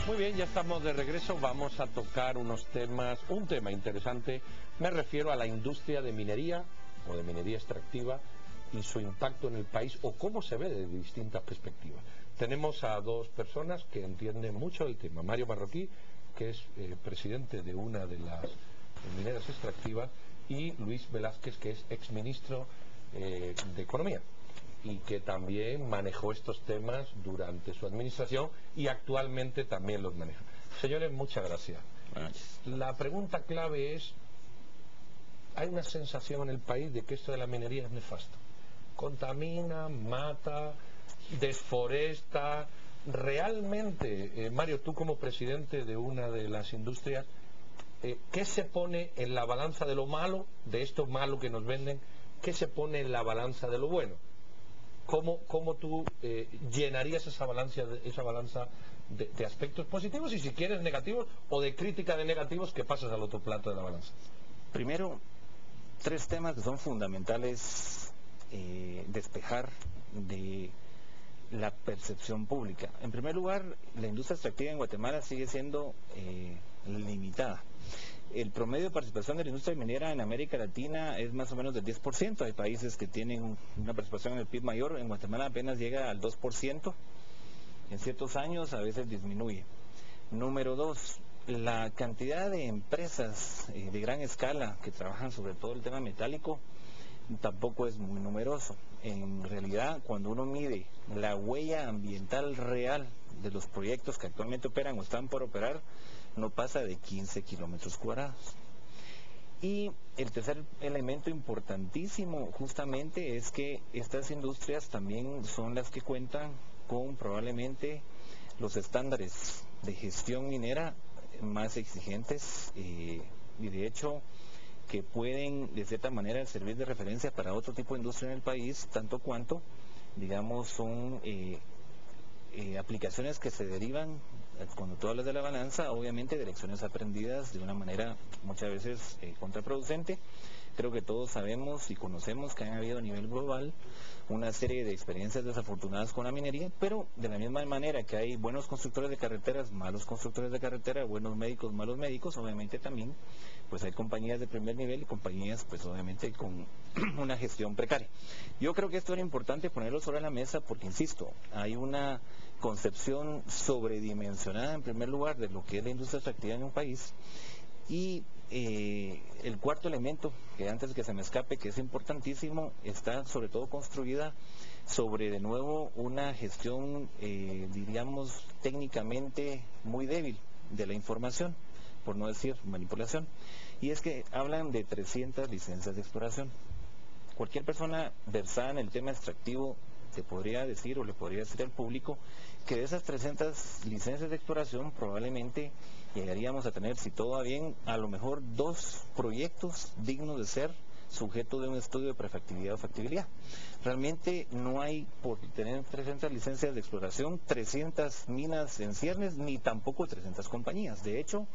Muy bien, ya estamos de regreso. Vamos a tocar un tema interesante. Me refiero a la industria de minería o de minería extractiva y su impacto en el país o cómo se ve desde distintas perspectivas. Tenemos a dos personas que entienden mucho el tema. Mario Marroquí, que es presidente de una de las mineras extractivas, y Luis Velázquez, que es exministro de Economía y que también manejó estos temas durante su administración y actualmente también los maneja. Señores, muchas gracias. La pregunta clave es, hay una sensación en el país de que esto de la minería es nefasto. Contamina, mata, desforesta. Realmente, Mario, tú como presidente de una de las industrias, ¿qué se pone en la balanza de lo malo, de esto malo que nos venden? ¿Qué se pone en la balanza de lo bueno? ¿Cómo tú llenarías esa balanza de aspectos positivos y si quieres negativos o de crítica de negativos que pasas al otro plato de la balanza? Primero, tres temas que son fundamentales despejar de la percepción pública. En primer lugar, la industria extractiva en Guatemala sigue siendo limitada. El promedio de participación de la industria minera en América Latina es más o menos del 10%. Hay países que tienen una participación en el PIB mayor. En Guatemala apenas llega al 2%. En ciertos años a veces disminuye. Número dos, la cantidad de empresas de gran escala que trabajan sobre todo el tema metálico tampoco es muy numeroso. En realidad, cuando uno mide la huella ambiental real de los proyectos que actualmente operan o están por operar, no pasa de 15 kilómetros cuadrados. Y el tercer elemento importantísimo justamente es que estas industrias también son las que cuentan con probablemente los estándares de gestión minera más exigentes y de hecho que pueden de cierta manera servir de referencia para otro tipo de industria en el país, tanto cuanto, digamos, son aplicaciones que se derivan, cuando tú hablas de la balanza, obviamente de lecciones aprendidas de una manera muchas veces contraproducente. Creo que todos sabemos y conocemos que han habido a nivel global una serie de experiencias desafortunadas con la minería, pero de la misma manera que hay buenos constructores de carreteras, malos constructores de carretera, buenos médicos, malos médicos, obviamente también pues hay compañías de primer nivel y compañías pues obviamente con una gestión precaria. Yo creo que esto era importante ponerlo sobre la mesa porque, insisto, hay una concepción sobredimensionada en primer lugar de lo que es la industria extractiva en un país. Y el cuarto elemento, que antes que se me escape, que es importantísimo, está sobre todo construida sobre de nuevo una gestión, diríamos, técnicamente muy débil de la información, por no decir manipulación, y es que hablan de 300 licencias de exploración. Cualquier persona versada en el tema extractivo te podría decir o le podría decir al público que de esas 300 licencias de exploración probablemente llegaríamos a tener, si todo va bien, a lo mejor 2 proyectos dignos de ser sujeto de un estudio de prefactibilidad o factibilidad. Realmente no hay, por tener 300 licencias de exploración, 300 minas en ciernes, ni tampoco 300 compañías. De hecho,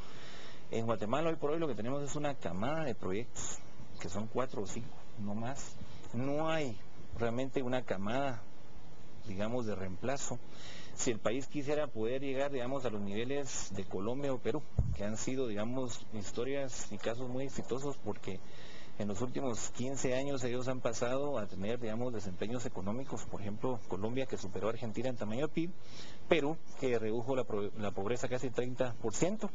en Guatemala hoy por hoy lo que tenemos es una camada de proyectos, que son 4 o 5, no más. No hay realmente una camada, digamos, de reemplazo. Si el país quisiera poder llegar, digamos, a los niveles de Colombia o Perú, que han sido, digamos, historias y casos muy exitosos porque en los últimos 15 años ellos han pasado a tener, digamos, desempeños económicos, por ejemplo, Colombia que superó a Argentina en tamaño de PIB, Perú que redujo la pobreza casi 30%,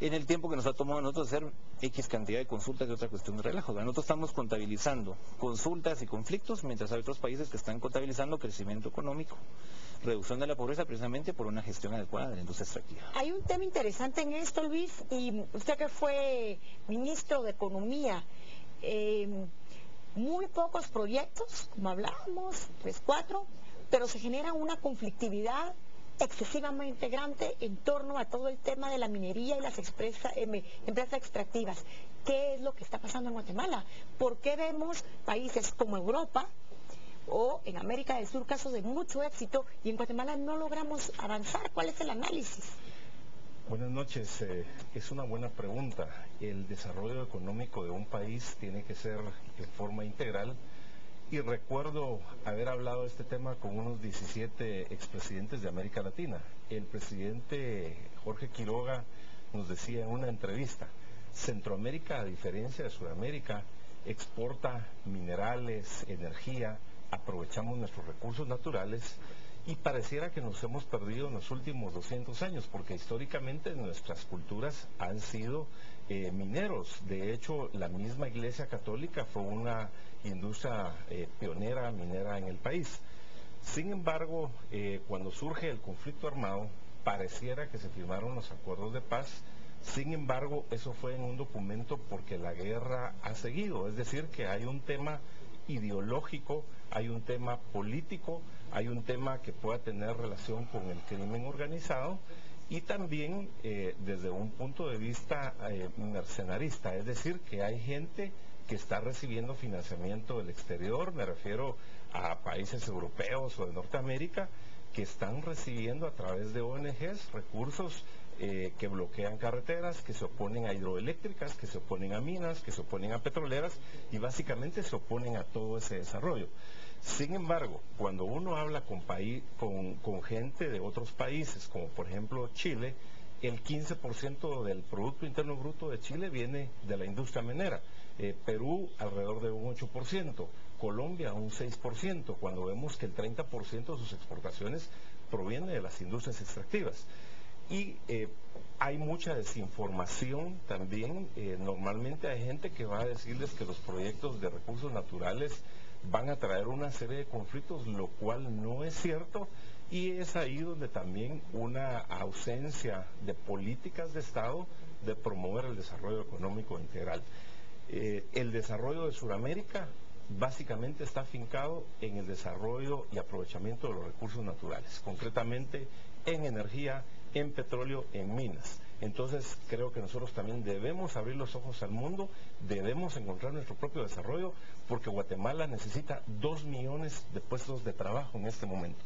en el tiempo que nos ha tomado a nosotros hacer X cantidad de consultas y otra cuestión de relajo. Nosotros estamos contabilizando consultas y conflictos, mientras hay otros países que están contabilizando crecimiento económico, reducción de la pobreza precisamente por una gestión adecuada de la industria extractiva. Hay un tema interesante en esto, Luis, y usted que fue ministro de Economía, muy pocos proyectos, como hablábamos, 3, 4, pero se genera una conflictividad excesivamente grande en torno a todo el tema de la minería y las empresas extractivas. ¿Qué es lo que está pasando en Guatemala? ¿Por qué vemos países como Europa o en América del Sur casos de mucho éxito y en Guatemala no logramos avanzar? ¿Cuál es el análisis? Buenas noches, es una buena pregunta. El desarrollo económico de un país tiene que ser de forma integral y recuerdo haber hablado de este tema con unos 17 expresidentes de América Latina. El presidente Jorge Quiroga nos decía en una entrevista, Centroamérica, a diferencia de Sudamérica, exporta minerales, energía, aprovechamos nuestros recursos naturales y pareciera que nos hemos perdido en los últimos 200 años, porque históricamente nuestras culturas han sido mineros. De hecho, la misma Iglesia Católica fue una industria pionera minera en el país. Sin embargo, cuando surge el conflicto armado, pareciera que se firmaron los acuerdos de paz. Sin embargo, eso fue en un documento porque la guerra ha seguido. Es decir, que hay un tema ideológico, hay un tema político, hay un tema que pueda tener relación con el crimen organizado y también desde un punto de vista mercenarista, es decir, que hay gente que está recibiendo financiamiento del exterior, me refiero a países europeos o de Norteamérica, que están recibiendo a través de ONGs recursos que bloquean carreteras, que se oponen a hidroeléctricas, que se oponen a minas, que se oponen a petroleras y básicamente se oponen a todo ese desarrollo. Sin embargo, cuando uno habla con gente de otros países, como por ejemplo Chile, el 15% del Producto Interno Bruto de Chile viene de la industria minera, Perú alrededor de un 8%, Colombia un 6%, cuando vemos que el 30% de sus exportaciones proviene de las industrias extractivas. Y hay mucha desinformación también. Normalmente hay gente que va a decirles que los proyectos de recursos naturales van a traer una serie de conflictos, lo cual no es cierto, y es ahí donde también una ausencia de políticas de Estado de promover el desarrollo económico integral. El desarrollo de Sudamérica básicamente está afincado en el desarrollo y aprovechamiento de los recursos naturales, concretamente en energía, en petróleo, en minas. Entonces creo que nosotros también debemos abrir los ojos al mundo, debemos encontrar nuestro propio desarrollo, porque Guatemala necesita 2 millones de puestos de trabajo en este momento.